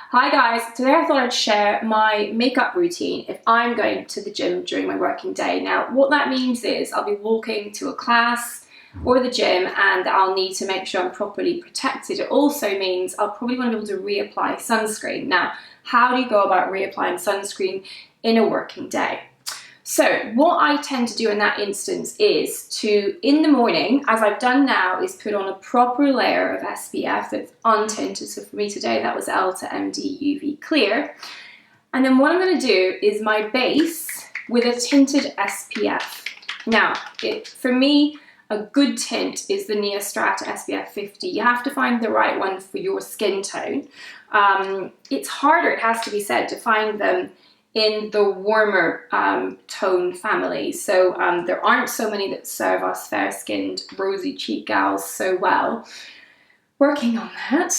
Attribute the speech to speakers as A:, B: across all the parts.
A: Hi guys, today I thought I'd share my makeup routine if I'm going to the gym during my working day. Now, what that means is I'll be walking to a class or the gym and I'll need to make sure I'm properly protected. It also means I'll probably want to be able to reapply sunscreen. Now, how do you go about reapplying sunscreen in a working day? So what I tend to do in that instance is to, in the morning, as I've done now, is put on a proper layer of SPF that's untinted. So for me today, that was Ulta MD UV Clear. And then what I'm going to do is my base with a tinted SPF. Now, for me, a good tint is the Neostrata SPF 50. You have to find the right one for your skin tone. It's harder, it has to be said, to find them in the warmer tone family. So there aren't so many that serve us fair-skinned, rosy cheek gals so well. Working on that.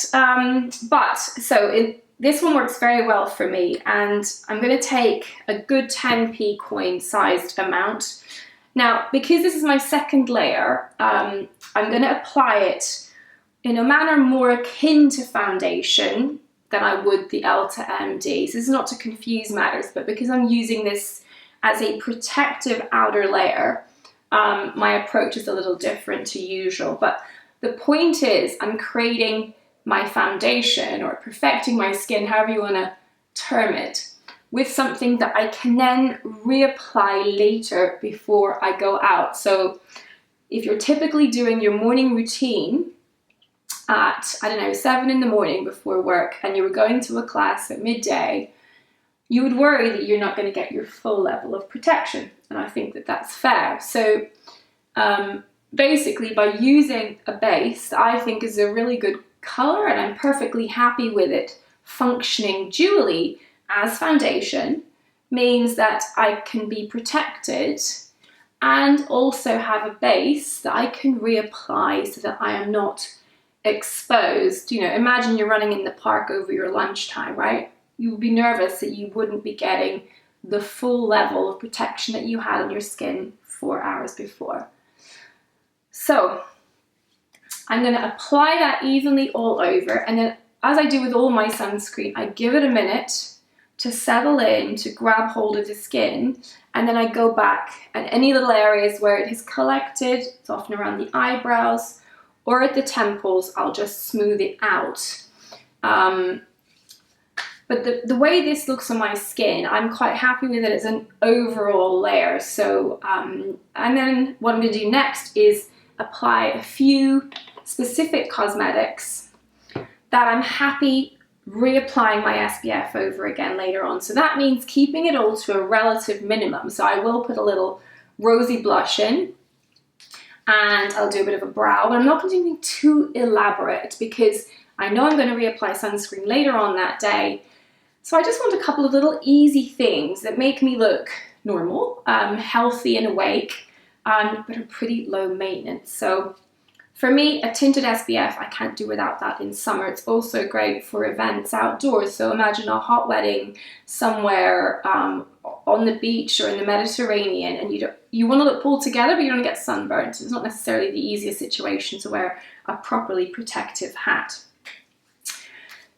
A: This one works very well for me, and I'm going to take a good 10p coin sized amount. Now, because this is my second layer, I'm going to apply it in a manner more akin to foundation than I would the Ulta MD. So this is not to confuse matters, but because I'm using this as a protective outer layer, my approach is a little different to usual. But the point is, I'm creating my foundation or perfecting my skin, however you want to term it, with something that I can then reapply later before I go out. So if you're typically doing your morning routine at, 7 in the morning before work, and you were going to a class at midday, you would worry that you're not going to get your full level of protection. And I think that that's fair. So basically, by using a base that I think is a really good color, and I'm perfectly happy with it functioning dually as foundation, means that I can be protected and also have a base that I can reapply so that I am not exposed. You know, imagine you're running in the park over your lunchtime, right? You would be nervous that you wouldn't be getting the full level of protection that you had on your skin 4 hours before. So I'm going to apply that evenly all over, and then as I do with all my sunscreen, I give it a minute to settle in, to grab hold of the skin, and then I go back, and any little areas where it has collected, it's often around the eyebrows or at the temples, I'll just smooth it out. But the way this looks on my skin, I'm quite happy with it as an overall layer. So, and then what I'm going to do next is apply a few specific cosmetics that I'm happy reapplying my SPF over again later on. So that means keeping it all to a relative minimum. So I will put a little rosy blush in, and I'll do a bit of a brow, but I'm not going to do anything too elaborate because I know I'm going to reapply sunscreen later on that day. So I just want a couple of little easy things that make me look normal, healthy and awake, but are pretty low maintenance. So for me, a tinted SPF, I can't do without that in summer. It's also great for events outdoors. So imagine a hot wedding somewhere on the beach or in the Mediterranean, and you want to look pulled together, but you don't get sunburnt. So it's not necessarily the easiest situation to wear a properly protective hat.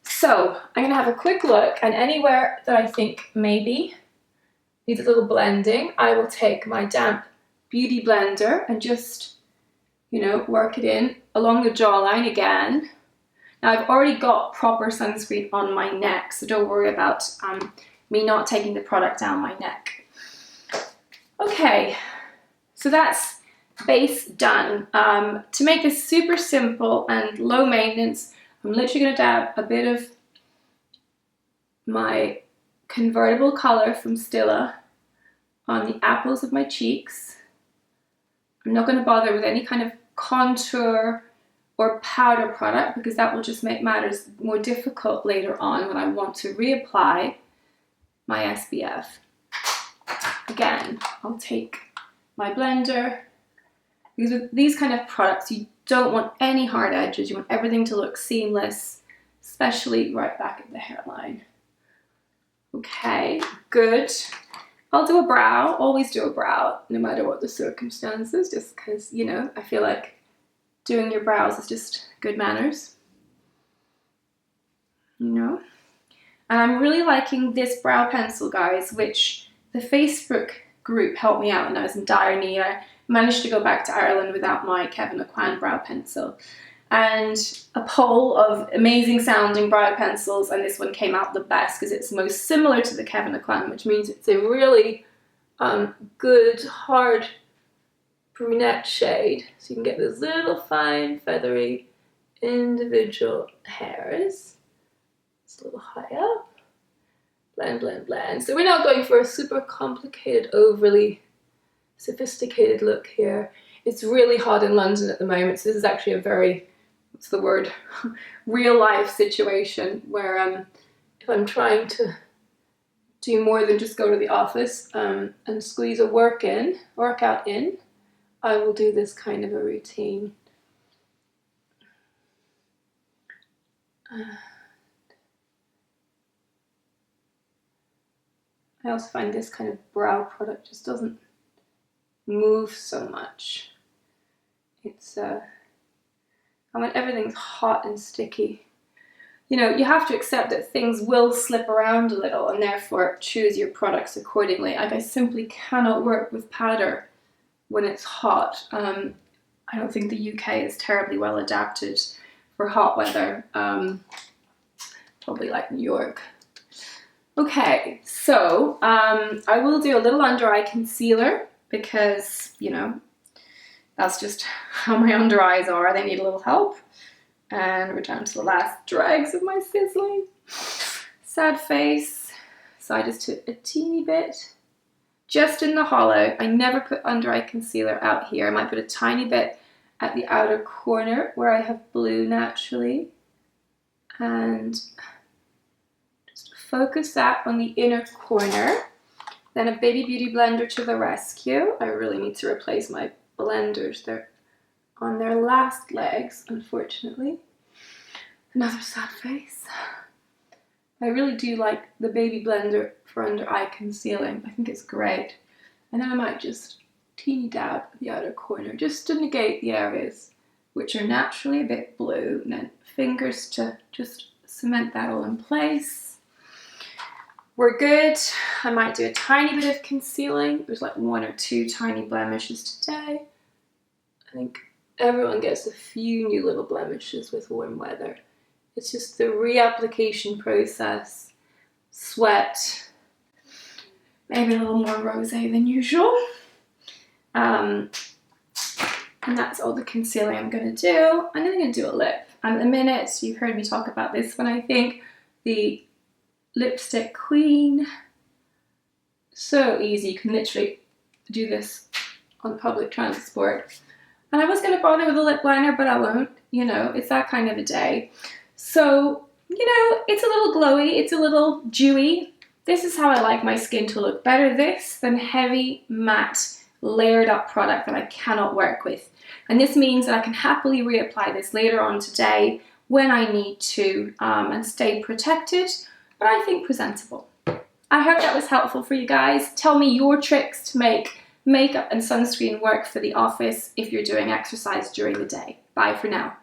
A: So I'm going to have a quick look, and anywhere that I think maybe needs a little blending, I will take my damp beauty blender and just, work it in along the jawline again. Now I've already got proper sunscreen on my neck, so don't worry about me not taking the product down my neck. Okay, so that's base done. To make this super simple and low maintenance, I'm literally going to dab a bit of my convertible color from Stila on the apples of my cheeks. I'm not going to bother with any kind of contour or powder product because that will just make matters more difficult later on when I want to reapply my SPF. Again, I'll take my blender, because with these kind of products you don't want any hard edges, you want everything to look seamless, especially right back at the hairline. Okay, good. I'll do a brow, always do a brow, no matter what the circumstances, just because, I feel like doing your brows is just good manners. And I'm really liking this brow pencil, guys, which the Facebook group helped me out when I was in dire need. I managed to go back to Ireland without my Kevin Aucoin brow pencil. And a poll of amazing sounding brow pencils, and this one came out the best because it's most similar to the Kevin Aucoin, which means it's a really good, hard brunette shade. So you can get those little fine, feathery, individual hairs. It's a little high up. Blend, blend, blend. So we're not going for a super complicated, overly sophisticated look here. It's really hot in London at the moment, so this is actually a very, what's the word, real life situation where if I'm trying to do more than just go to the office and squeeze a workout in, I will do this kind of a routine. I also find this kind of brow product just doesn't move so much. It's when everything's hot and sticky, you know, you have to accept that things will slip around a little, and therefore choose your products accordingly. Like, I simply cannot work with powder when it's hot. I don't think the UK is terribly well adapted for hot weather, probably like New York. Okay, so I will do a little under eye concealer because, you know, that's just how my under eyes are. They need a little help. And we're down to the last dregs of my sizzling. Sad face. So I just took a teeny bit just in the hollow. I never put under eye concealer out here. I might put a tiny bit at the outer corner where I have blue naturally. And just focus that on the inner corner. Then a Baby Beauty blender to the rescue. I really need to replace my blenders. They're on their last legs, unfortunately. Another sad face. I really do like the Baby blender for under eye concealing. I think it's great. And then I might just teeny dab the outer corner just to negate the areas which are naturally a bit blue, and then fingers to just cement that all in place. We're good. I might do a tiny bit of concealing. There's like 1 or 2 tiny blemishes today. I think everyone gets a few new little blemishes with warm weather. It's just the reapplication process, sweat, maybe a little more rosé than usual. And that's all the concealing I'm going to do. I'm then going to do a lip. And at the minute, you've heard me talk about this one, I think, the lipstick queen. So easy, you can literally do this on public transport. And I was going to bother with a lip liner, but I won't. You know, it's that kind of a day. So, you know, it's a little glowy, it's a little dewy. This is how I like my skin to look. Better this than heavy, matte, layered up product that I cannot work with. And this means that I can happily reapply this later on today when I need to and stay protected, but I think presentable. I hope that was helpful for you guys. Tell me your tricks to make makeup and sunscreen work for the office if you're doing exercise during the day. Bye for now.